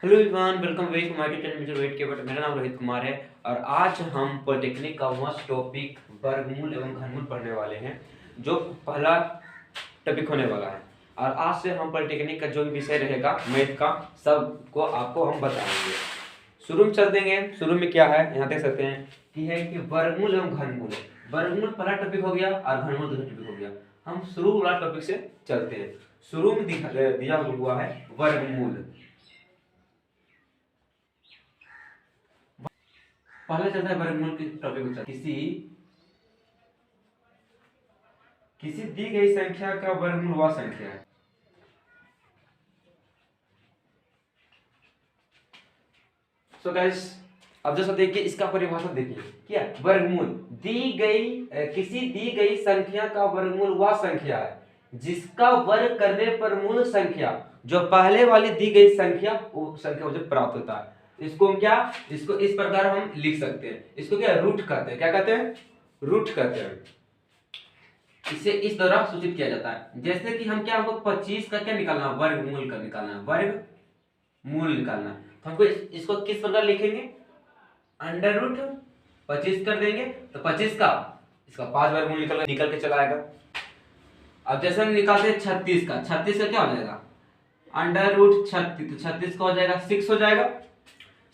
Hello everyone, welcome back to my YouTube channel wait के but मेरा नाम रोहित कुमार है। और आज हम पॉलिटेक्निक का मस्त टॉपिक वर्गमूल एवं घनमूल पढ़ने वाले हैं, जो पहला टॉपिक होने वाला है। और आज से हम पॉलिटेक्निक का जो भी विषय रहेगा मैथ का, सब को आपको हम बताएंगे। शुरू में चल देंगे। शुरू में क्या है, यहाँ देख सकते हैं कि है कि वर्गमूल एवं घनमूल। वर्गमूल पहला टॉपिक हो गया और घनमूल दूसरा टॉपिक हो गया। हम शुरू वाला टॉपिक से चलते हैं। शुरू में दिया हुआ है वर्गमूल। पहले चलता है वर्गमूल की टॉपिक पर। किसी दी गई संख्या का वर्गमूल वह संख्या है। सो गाइस, अब जैसा देखिए, इसका परिभाषा देखिए क्या वर्गमूल। किसी दी गई संख्या का वर्गमूल वह संख्या है जिसका वर्ग करने पर मूल संख्या जो पहले वाली दी गई संख्या वो संख्या मुझे प्राप्त होता है। इसको इस प्रकार हम लिख सकते हैं। इसको क्या रूट कहते हैं। क्या कहते हैं? रूट कहते हैं। इसे इस तरह सूचित किया जाता है। जैसे कि हमको 25 का क्या निकालना है, वर्गमूल का निकालना है, वर्गमूल निकालना है। तो हमको इसको किस प्रकार लिखेंगे, अंडर रूट 25 कर देंगे तो 25 का इसका 5 वर्गमूल निकल के चला आएगा। अब जैसे हम निकालते हैं 36 का, 36 का क्या हो जाएगा, अंडर रूट 36, तो 36 का हो जाएगा 6 हो जाएगा।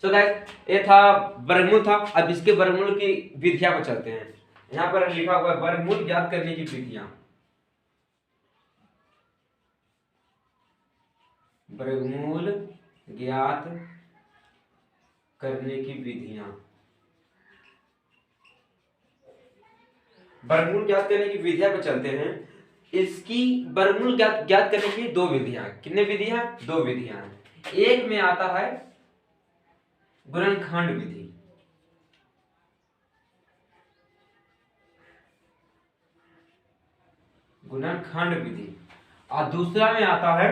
सो गाइस, ये था वर्गमूल था। अब इसके वर्गमूल की विधियां पर चलते हैं। यहाँ पर लिखा हुआ है वर्गमूल ज्ञात करने की विधियां। वर्गमूल ज्ञात करने की विधियां। वर्गमूल ज्ञात करने की विधियां पर चलते हैं। इसकी वर्गमूल ज्ञात करने की दो विधियां। कितने विधियां? दो विधियां। एक में आता है गुणनखंड विधि, गुणनखंड विधि, और दूसरा में आता है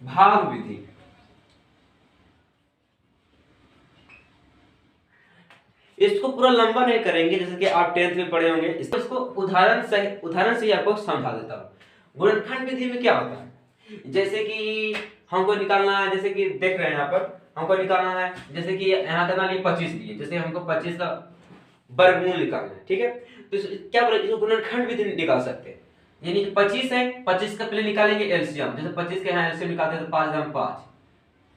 भाग विधि। इसको पूरा लंबा नहीं करेंगे, जैसे कि आप 10th में पढ़े होंगे। इसको उदाहरण से आपको समझा देता हूं। गुणनखंड विधि में क्या होता है, जैसे कि हमको निकालना है, जैसे कि देख रहे हैं यहाँ पर हमको निकालना है, जैसे कि यहाँ करना लिए 25 लिए, जैसे हमको 25 का वर्गमूल निकालना है, ठीक है। तो क्या बोले, इसको गुणनखंड विधि निकाल सकते हैं। यानी 25 है, 25 का पहले निकालेंगे एलसीएम। जैसे 25 के यहाँ एलसीएम निकालते हैं तो 5 गुना 5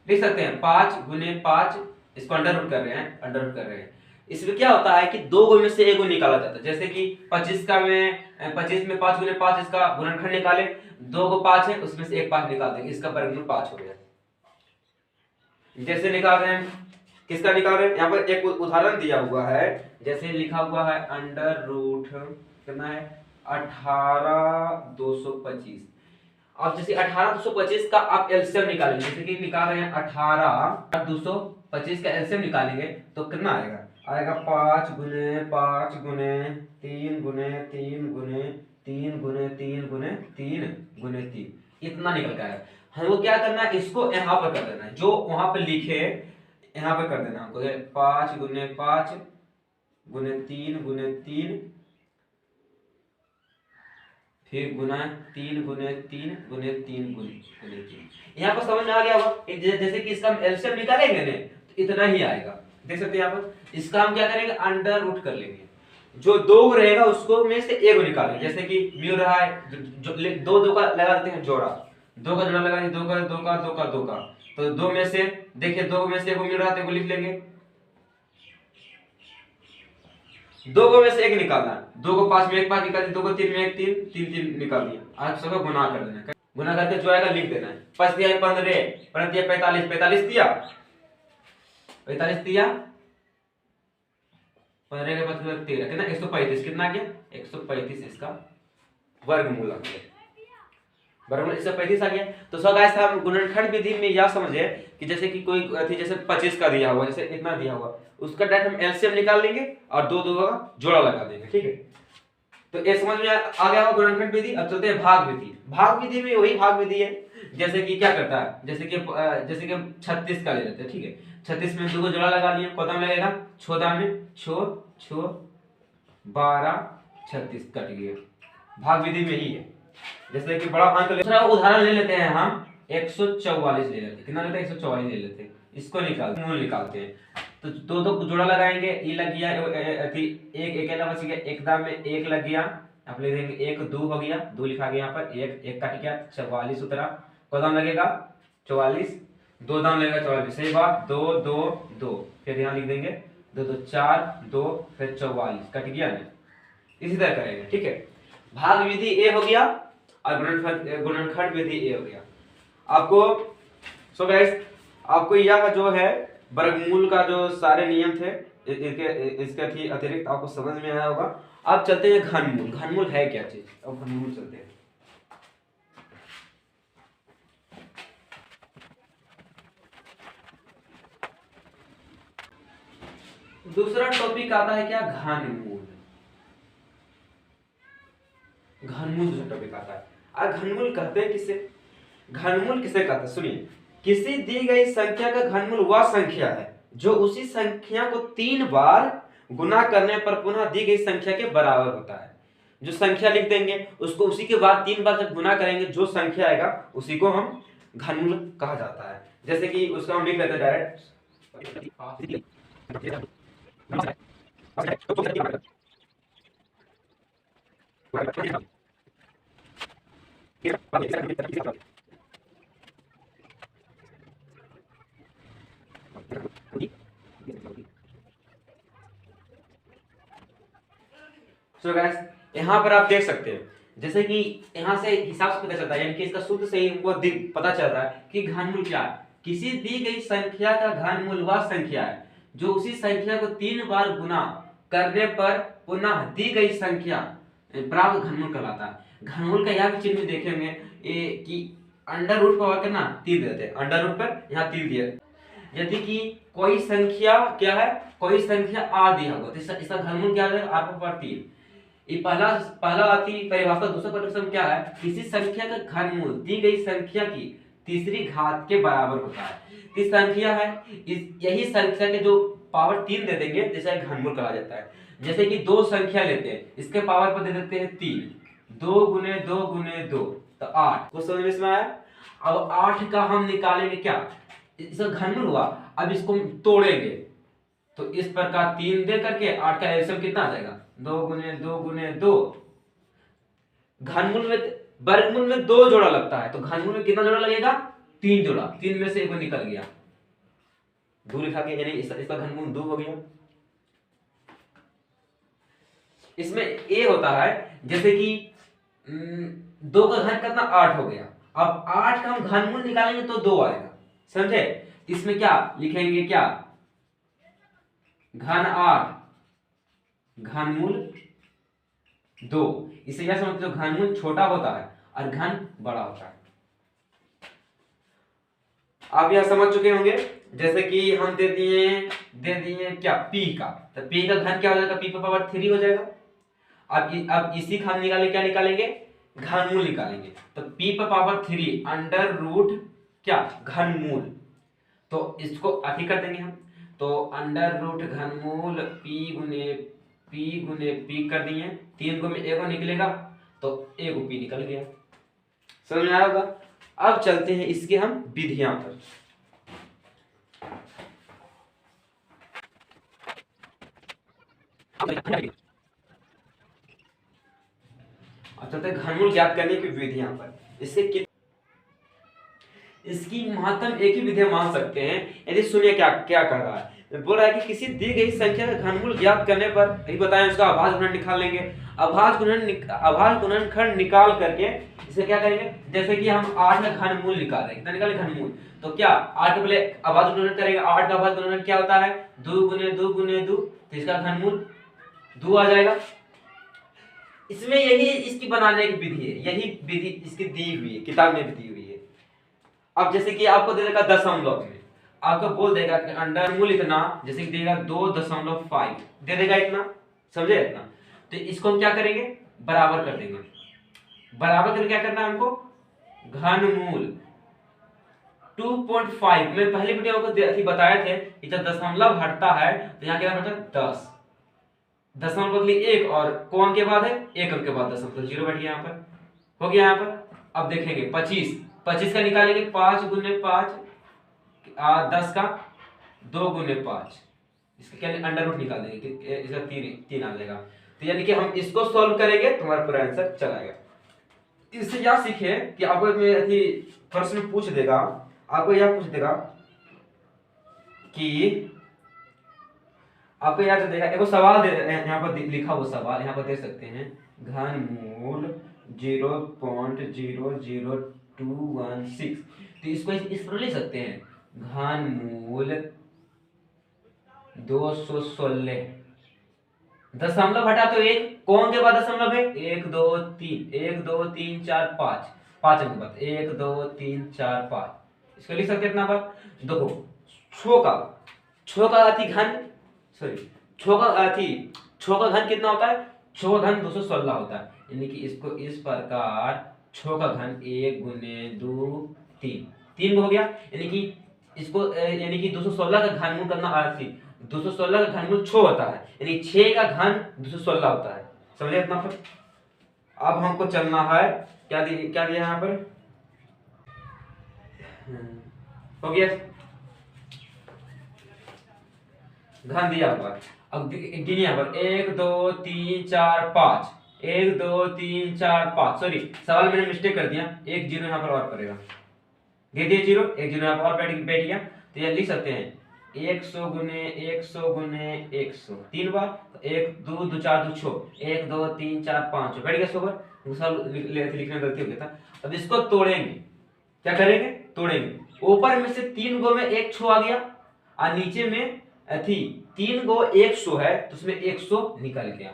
लिख सकते हैं, 5 गुने 5। इसको अंडर रूट कर रहे हैं, अंडर रूट कर रहे हैं। इसमें क्या होता है कि दो गो में से एक गो निकाला जाता है। जैसे कि 25 में 5 गुने 5 इसका गुणनखंड निकाले, दो गो 5 है, उसमें से एक 5 निकाल देंगे, इसका वर्गमूल 5 हो गया। जैसे निकाल रहे हैं, किसका निकाल रहे हैं, यहाँ पर एक उदाहरण दिया हुआ है। जैसे लिखा हुआ है अंडर रूट कितना है, 18,225। अब जैसे 18,225 का आप एलसीएम निकालेंगे, जैसे कि निकाल रहे हैं 18,225 का एलसीएम निकालेंगे तो कितना आएगा, आएगा 5 गुने 5 गुने 3 गुने 3 गुने 3 गुने 3 गुने 3 गुने 3, इतना निकल के आएगा। हमको क्या करना है, इसको यहाँ पर कर देना है, जो वहां पर लिखे यहाँ पर कर देना हमको। 5 गुने 5 गुने 3 गुने 3 फिर गुना 3 गुने 3 गुने 3 गुने 3। यहाँ पर समझ में आ गया होगा। जैसे कि इसका हम एलसीएम निकालेंगे ना तो इतना ही आएगा। देख सकते हैं यहाँ पर। इसका हम क्या करेंगे, अंडर रूट कर लेंगे। जो दो रहेगा उसको में से एक निकालेंगे। जैसे कि म्यू रहा है, दो का लगा देते हैं जोड़ा, दो का जोड़ा लगा, दो का, तो दो में से देखिए, दो में से एक मिल रहा है तो लिख लेंगे। दो को में से एक निकालना है, दो को 5 में एक 5 निकाल दिया, दो को 3 में एक 3 3 3 निकाल दिया। आज सबको गुना कर देना है, गुना करके जो आएगा लिख देना है। 5 दिया 15, 15 दिया 45, 45 दिया 45 दिया 15 के 5 13 कितना, 135। कितना आ गया, 135 इसका वर्गमूल आ गया। वर्गमूल 135 आ गया। तो सो गाइस, हम गुणनखंड विधि में यह समझे कि जैसे कि कोई थी, जैसे 25 का दिया हुआ, जैसे इतना दिया हुआ, उसका डायरेक्ट हम एलसीएम निकाल लेंगे और दो दो का जोड़ा लगा देंगे, ठीक है। तो ये समझ में आ गया होगा गुणनखंड विधि। अब चलते हैं भाग विधि। भाग विधि में वही भाग विधि है, जैसे कि क्या करता है, जैसे कि 36 का ले लेते हैं, ठीक है। 36 में दो को जोड़ा लगा लिया, कदम लगेगा 14 में 6 6 12 36 कट गया। भाग विधि में ही है। जैसे कि बड़ा अंक दूसरा उदाहरण ले लेते हैं हम। 144 ले लेते, कितना लेते हैं 144 ले लेते हैं, इसको निकालते हैं। तो दो दो जोड़ा लगाएंगे, ये लग गया एक अकेला बच गया, एक दाम में एक लग गया, आप लिख देंगे एक दो हो गया, दो लिखा गया यहाँ पर, एक एक कट गया, 44 उतरा, को दाम लगेगा 44, दो दाम लगेगा 44, सही बात, दो दो दो, फिर यहाँ लिख देंगे दो दो चार, दो फिर 44 कट गया ना, इसी तरह करेंगे, ठीक है। भाग विधि ए हो गया और गुणनखंड विधि ए हो गया। आपको सो गाइस आपको यह जो है वर्गमूल का जो सारे नियम थे इसके अतिरिक्त आपको समझ में आया होगा। अब चलते हैं घनमूल। घनमूल है क्या चीज, अब घनमूल चलते हैं। दूसरा टॉपिक आता है क्या, घनमूल। घनमूल दूसरा टॉपिक आता है। अब घनमूल कहते हैं किसे, घनमूल किसे कहते हैं, सुनिए। किसी दी गई संख्या का घनमूल वह संख्या है जो उसी संख्या को 3 बार गुना करने पर पुनः दी गई संख्या के बराबर होता है। जो संख्या लिख देंगे उसको उसी के बाद 3 बार जब गुना करेंगे जो संख्या आएगा उसी को हम घनमूल कहा जाता है। जैसे कि उसका हम लिख लेते हैं डायरेक्ट, सो गाइस यहाँ पर आप देख सकते हैं, जैसे कि यहाँ से हिसाब से पता चलता है, यानी कि इसका शुद्ध से ही हमको पता चलता है कि घनमूल क्या है। किसी दी गई संख्या का घनमूल वह संख्या है जो उसी संख्या को 3 बार गुना करने पर पुनः दी गई संख्या प्राप्त घनमूल कहलाता है। घनमूल का यहाँ भी चिन्ह देखेंगे कि अंडर रूट पर होकर ना तीर देते हैं, अंडर रूट पर यहाँ तीर दिया, यदि कि कोई संख्या क्या है, कोई संख्या r दिया होगा तो इसका घनमूल क्या है, r पर 3। ये पहला आती परिभाषा। दूसरा परिभाषा क्या है, किसी संख्या का घनमूल दी गई संख्या की तीसरी घात के बराबर होता है। इस संख्या है, यही संख्या के जो पावर 3 दे देंगे जैसे घनमूल कहा जाता है। जैसे कि दो संख्या लेते हैं, इसके पावर पर दे देते हैं 3, 2 गुने 2 गुने 2 तो 8, को समझ में आया। अब 8 का हम निकालेंगे क्या, इसका घनमूल हुआ, अब इसको तोड़ेंगे तो इस प्रकार 3 दे करके 8 का एलसीएम कितना आ जाएगा, 2 गुने 2 गुने 2। घनमूल में वर्गमूल में 2 जोड़ा लगता है तो घनमूल में कितना जोड़ा लगेगा, 3 जोड़ा, 3 में से एक निकल गया, 2 लिखा के, यानी इसका घनमूल 2 हो गया। इसमें ए होता है, जैसे कि 2 का घन कितना 8 हो गया, अब 8 का हम घनमूल निकालेंगे तो 2 आएगा, समझे। इसमें क्या लिखेंगे, क्या घन 8 घनमूल 2। इसे क्या समझते हो, घनमूल छोटा होता है और घन बड़ा होता है। आप यह समझ चुके होंगे। जैसे कि हम दे दिए क्या p का, तो p का घन क्या हो जाएगा, p पर पावर 3 हो जाएगा। अब इसी का हम क्या निकालेंगे, घनमूल निकालेंगे, तो p पर पावर 3 अंडर रूट क्या घनमूल, तो इसको अति कर देंगे हम, तो अंडर रूट घनमूल p गुने p कर दिए, 3 को में एगो निकलेगा तो एगो p निकल गया, समझ में आया होगा। अब चलते हैं इसके हम विधियां पर। अब चलते हैं घनमूल ज्ञात करने की विधियां पर। इसकी महत्तम एक ही विधि मान सकते हैं। यदि सुनिए क्या क्या कर रहा है, बोल रहा है कि किसी दी गई संख्या का घनमूल ज्ञात करने पर यही बताएं उसका अभाज्य गुणन निकाल लेंगे। अभाज्य गुणनखंड निकाल करके इसे क्या करेंगे, जैसे कि हम 8 का घनमूल निकाल रहे हैं, कितना निकाले घनमूल, तो क्या 8 के पहले अभाज्य गुणन करेंगे, 8 का अभाज्य गुणन क्या होता है, 2 गुने 2 गुने 2, तो इसका घनमूल 2 आ जाएगा। इसमें यही इसकी बनाने की विधि है, यही विधि इसकी दी हुई है, किताब में भी दी हुई है। अब जैसे कि आपको दे देगा दशमलव में, आपको बोल देगा कि अंडर मूल इतना, जैसे कि देगा 2.5 दे देगा इतना, समझे इतना, तो इसको हम क्या करेंगे, बराबर कर देंगे। बराबर करके क्या करना है हमको, घनमूल 2.5 मैं पहले वीडियो को बताए थे कि जब दशमलव हटता है तो यहाँ क्या हटता है 10, दशमलव बदली 1 और कौन के बाद है 1 अंक के बाद दशमलव, 0 बैठ गया यहाँ पर, हो गया यहाँ पर। अब देखेंगे 25 25 का निकालेंगे 5 गुने 5 10 का 2 गुने 5, इसका क्या अंडर रूट निकाल देंगे कि इसका 3 आ जाएगा। तो यानी कि हम इसको सॉल्व करेंगे तो हमारा पूरा आंसर चला आएगा। इससे क्या सीखे कि आपको मैं प्रश्न पूछ देगा, आपको यह पूछ देगा कि आपको याद देगा एक सवाल दे यहाँ पर लिखा हुआ सवाल यहाँ पर देख सकते हैं, घनमूल 0.00216। तो इसको इस पर लिख सकते हैं, घनमूल 216 दशमलव हटा तो एक, कौन के बाद दशमलव है 1 2 3 1 2 3 4 5 5 अंक बाद 1 2 3 4 5, इसको लिख सकते हैं इतना बार। देखो छो का अति घन छो का घन कितना होता है, छो का घन 216 होता है, यानी कि इसको इस प्रकार छो का घन 1 गुने 2 3 हो गया, यानी कि इसको यानी कि 216 का घनमूल करना 216 का घनमूल 6 होता है, यानी 6 का घन 216 होता है। समझे इतना पर? अब हमको चलना है, क्या दिया यहाँ पर, हो गया घन दिया हुआ। अब गिनिए यहाँ पर 1 2 3 4 5 1 2 3 4 5, सॉरी सवाल मैंने मिस्टेक कर दिया, एक जीरो यहाँ पर और पड़ेगा, दे दिए जीरो, एक जीरो यहाँ पर और बैठ गया। तो ये लिख सकते हैं 100 गुने 100 गुने 100 3 बार, तो 1 2 2 4 2 6 1 2 3 4 5 बैठ गया 100 बार। लिखने में गलती हो गया था। अब इसको तोड़ेंगे, क्या करेंगे, तोड़ेंगे। ऊपर में से 3 गो में 1 छो आ गया और नीचे में थी 3 गो 100 है तो उसमें 100 निकल गया,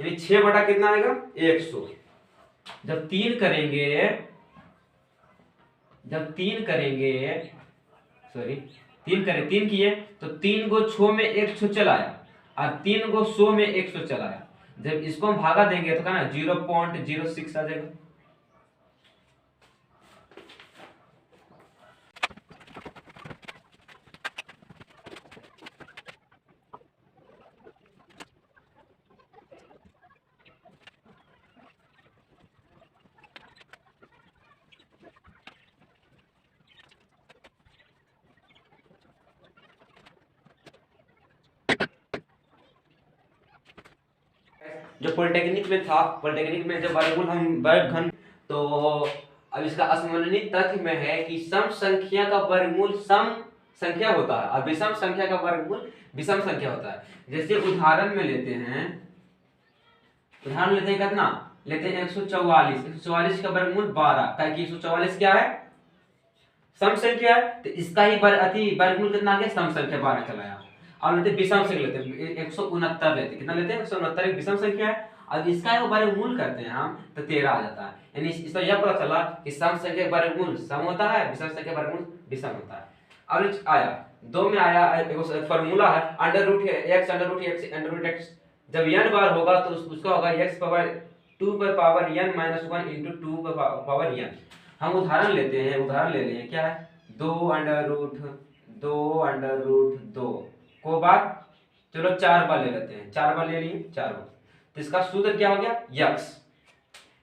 यानी 6 बटा कितना आएगा 100। जब 3 किए तो 3 गो 6 में 100 चला आया और 3 गो 100 में 100 चला आया। जब इसको हम भागा देंगे तो क्या ना 0.06 आ जाएगा। जो पॉलिटेक्निक में था, पॉलिटेक्निक में जब वर्गमूल तो अब इसका स्मरणीय तथ्य में है कि सम संख्या का वर्गमूल सम संख्या होता है और विषम संख्या का वर्गमूल विषम संख्या होता है। जैसे उदाहरण में लेते हैं कितना लेते हैं 144 का वर्गमूल 12, क्योंकि 144 क्या है, सम संख्या है, तो इसका ही वर्गमूल कितना आ गया, सम संख्या 12 चलाया। और लेते विषम संख्या लेते हैं 169 लेते, कितना लेते हैं 169, एक विषम संख्या है। अब इसका वर्गमूल करते हैं हम तो 13 आ जाता है, यानी इसका यह पता चला कि सम संख्या वर्गमूल सम होता है, विषम संख्या वर्गमूल विषम होता है। अब आया 2 में आया एक फार्मूला है √x जब n बार होगा तो उसका होगा x पावर 2 पर पावर n - 1 × 2 पर पावर n। हम उदाहरण ले रहे हैं क्या है 2√2 को बार, चलो 4 बार ले लेते हैं, 4 बार ले लिए 4 बार, तो इसका सूत्र क्या हो गया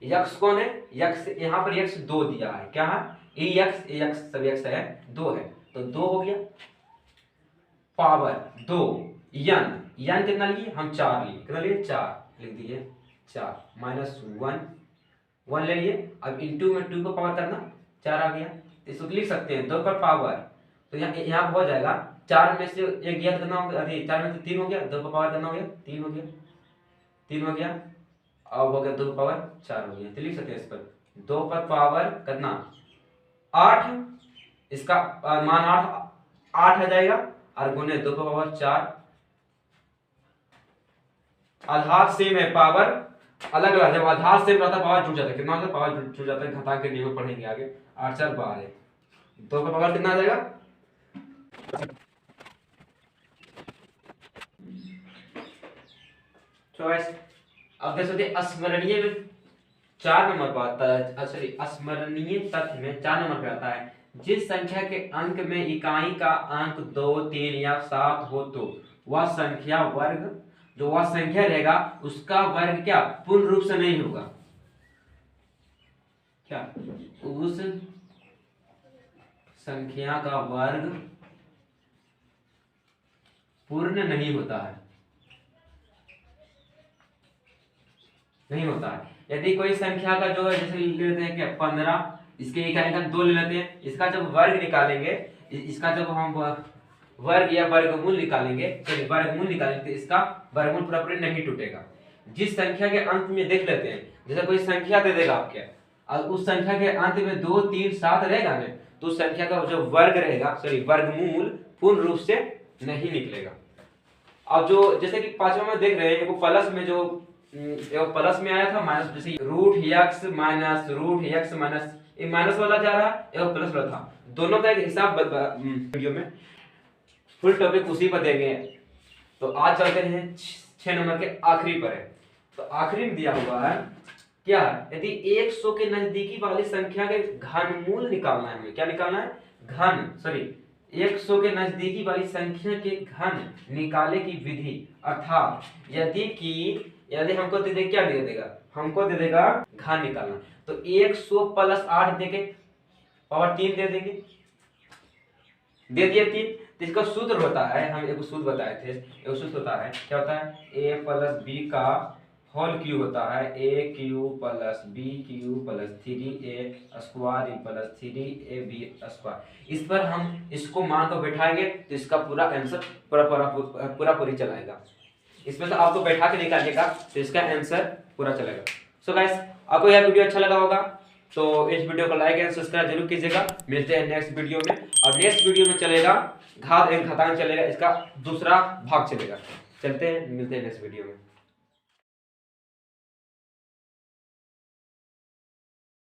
यक्स कौन है, यक्स यहाँ पर यक्स 2 दिया है, क्या है यक्स सब यक्स है 2 है, तो 2 हो गया पावर 2 n कितना लिए हम 4 लिए, कितना लिए 4 लिख दीजिए 4 - 1 ले लिए। अब इनटू में 2 को पावर करना 4 आ गया, इसको लिख सकते हैं 2 पर पावर, तो यहाँ हो जाएगा 4 में से एक गया तो कितना हो गया, 4 में से 3 हो गया, 2 पर पावर करना हो गया 3 हो गया, अब हो गया 2 पर पावर 4 हो गया। तो लिख सकते हैं इस पर 2 पर पावर कितना 8, इसका मान 8 आ जाएगा और गुने 2 पर पावर 4, आधार सेम है पावर अलग अलग, जब आधार सेम रहता है पावर जुड़ जाता है, कितना होता है पावर जुड़ जाता है, घातांक के नियम पढ़ेंगे आगे। 8 4 12 2 का पावर कितना आ जाएगा, अब देख सकते स्मरणीय में 4 नंबर पर आता है, सॉरी स्मरणीय तथ्य में 4 नंबर पे आता है, जिस संख्या के अंक में इकाई का अंक 2 3 या 7 हो तो वह संख्या वर्ग, जो वह संख्या रहेगा उसका वर्ग क्या पूर्ण रूप से नहीं होगा, क्या उस संख्या का वर्ग पूर्ण नहीं होता है, नहीं होता है। यदि कोई संख्या का जो है, जैसे ले लेते हैं क्या 15, इसके इकाई का 2 ले लेते हैं, इसका जब वर्ग निकालेंगे, इसका जब हम वर्ग या वर्गमूल निकालेंगे, चलिए वर्गमूल निकालेंगे, तो इसका वर्गमूल पूरा पूरी नहीं टूटेगा। जिस संख्या के अंत में देख लेते हैं, जैसे कोई संख्या दे देगा आपके, और उस संख्या के अंत में 2, 3, 7 रहेगा ना, तो उस संख्या का जो वर्ग रहेगा, सॉरी वर्गमूल पूर्ण रूप से नहीं निकलेगा। अब जो जैसे कि 5वां में देख रहे हैं, वो प्लस में जो प्लस में आया था माइनस, जैसे रूट x माइनस ये माइनस वाला जा रहा है, ये प्लस वाला था, दोनों का एक हिसाब वीडियो में फुल टॉपिक उसी पर देंगे। तो आज चलते हैं 6 नंबर के आखिरी पर है। तो आखिरी में दिया हुआ है क्या, यदि 100 के नजदीकी वाली संख्या के घनमूल निकालना है, हमें क्या निकालना है, घन, सॉरी 100 के नजदीकी वाली संख्या के घन निकाले की विधि, अर्थात यदि हमको दे दे, क्या दे देगा, हमको दे देगा घन निकालना, तो 100 प्लस 8 देके पावर 3 दे देंगे, दे दिए 3। तो इसका सूत्र होता है, हम एक सूत्र बताए थे, एक सूत्र होता है, क्या होता है, a प्लस बी का होल क्यूब होता है, a cube plus B cube plus 3a square plus 3ab square. इस पर हम इसको मान को बैठाएंगे तो इसका पूरा आंसर पूरा पूरी चलाएगा। इसमें से आपको बैठा के निकालिएगा तो इसका आंसर पूरा चलेगा। सो गाइस, आपको यह वीडियो अच्छा लगा होगा तो इस वीडियो को लाइक एंड सब्सक्राइब जरूर कीजिएगा। मिलते हैं नेक्स्ट वीडियो में, और नेक्स्ट वीडियो में चलेगा घात एंड घातांक चलेगा, इसका दूसरा भाग चलेगा। चलते हैं, मिलते हैं नेक्स्ट वीडियो में।